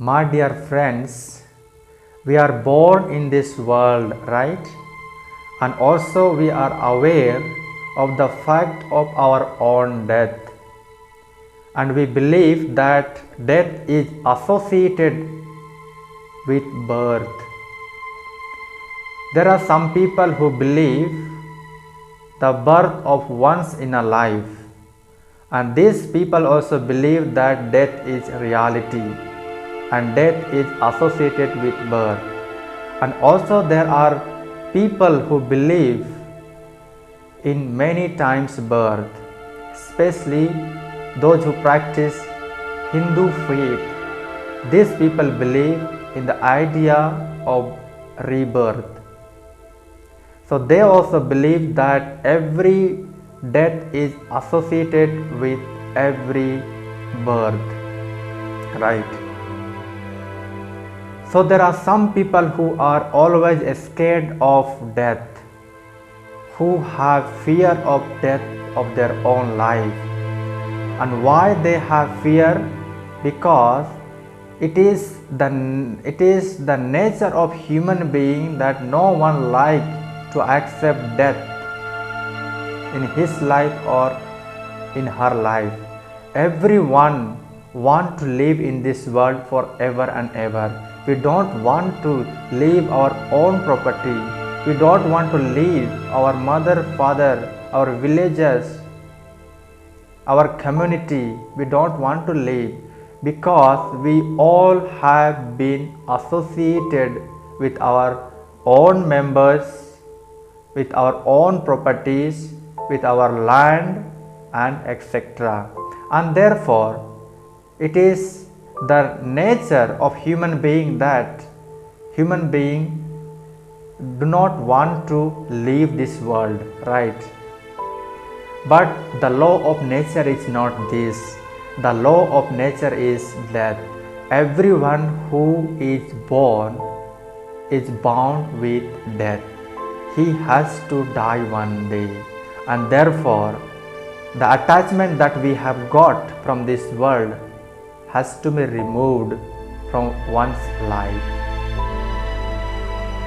My dear friends, we are born in this world, right? And also we are aware of the fact of our own death. And we believe that death is associated with birth. There are some people who believe the birth of once in a life, and these people also believe that death is reality and death is associated with birth. And also there are people who believe in many times birth, especially those who practice Hindu faith. These people believe in the idea of rebirth. So they also believe that every death is associated with every birth, right? So there are some people who are always scared of death, who have fear of death of their own life. And why they have fear? Because it is the nature of human being that no one likes to accept death in his life or in her life. Everyone wants to live in this world forever and ever. We don't want to leave our own property. We don't want to leave our mother, father, our villages, our community. We don't want to leave because we all have been associated with our own members, with our own properties, with our land and etc. And therefore it is the nature of human being that human being do not want to leave this world, right? But the law of nature is not this. The law of nature is that everyone who is born is bound with death. He has to die one day, and therefore the attachment that we have got from this world has to be removed from one's life.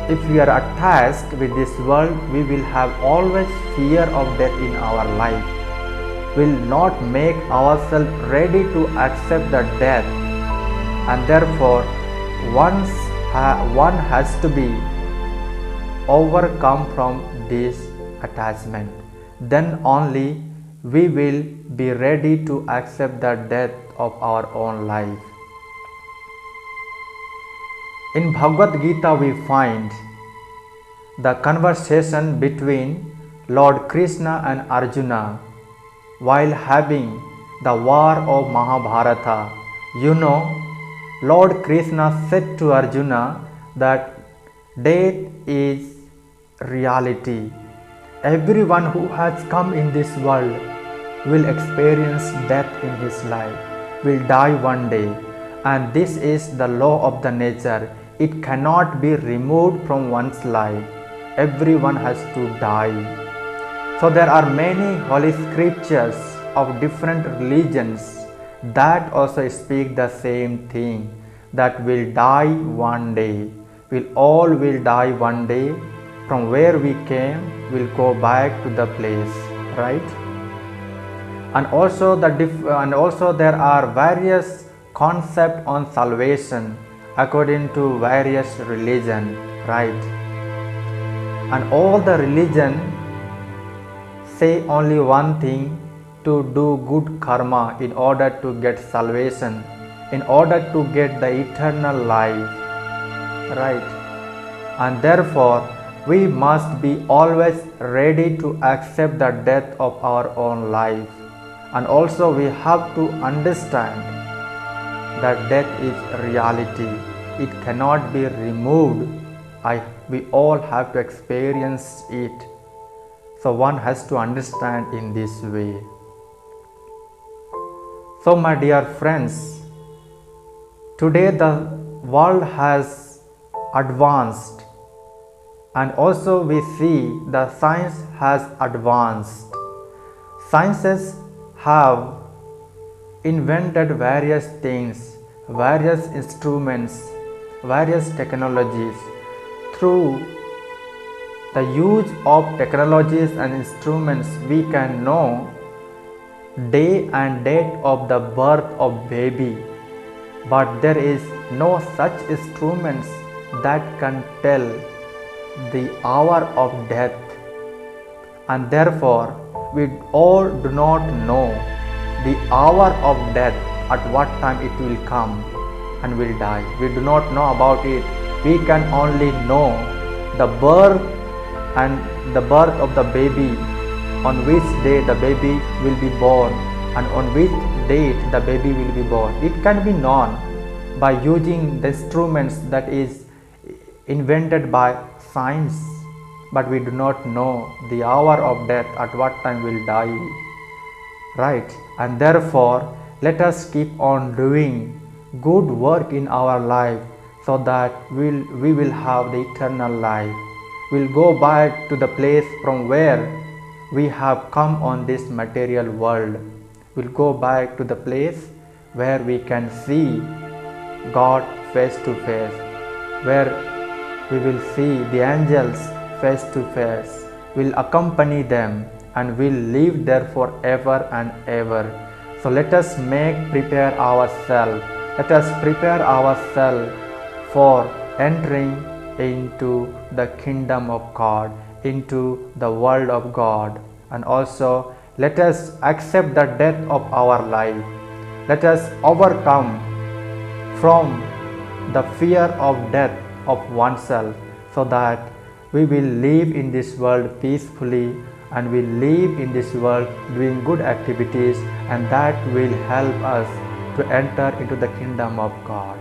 If we are attached with this world, we will have always fear of death in our life. We will not make ourselves ready to accept the death, and therefore one has to be overcome from this attachment. Then only we will be ready to accept the death of our own life. In Bhagavad Gita we find the conversation between Lord Krishna and Arjuna while having the war of Mahabharata. Lord Krishna said to Arjuna that death is reality. Everyone who has come in this world will experience death in his life, will die one day, and this is the law of the nature. It cannot be removed from one's life. Everyone has to die. So there are many holy scriptures of different religions that also speak the same thing, that will die one day. We all will die one day. From where we came, we'll go back to the place, right? And also there are various concepts on salvation according to various religion, right? And all the religion say only one thing, to do good karma in order to get salvation, in order to get the eternal life, right? And therefore we must be always ready to accept the death of our own life. And also we have to understand that death is reality. It cannot be removed. We all have to experience it. So one has to understand in this way. So my dear friends, today the world has advanced, and also we see the science has advanced. Sciences have invented various things, various instruments, various technologies. Through the use of technologies and instruments, we can know day and date of the birth of baby, but there is no such instruments that can tell the hour of death, and therefore we all do not know the hour of death, at what time it will come and will die. We do not know about it. We can only know the birth and the birth of the baby, on which day the baby will be born and on which date the baby will be born. It can be known by using the instruments that is invented by science, but we do not know the hour of death, at what time will die, right? And therefore let us keep on doing good work in our life, so that we will have the eternal life. We'll go back to the place from where we have come on this material world. We'll go back to the place where we can see God face to face, where we will see the angels face to face. We'll accompany them and we'll live there forever and ever. So let us prepare ourselves. Let us prepare ourselves for entering into the kingdom of God, into the world of God. And also let us accept the death of our life. Let us overcome from the fear of death of oneself, so that we will live in this world peacefully, and we live in this world doing good activities, and that will help us to enter into the kingdom of God.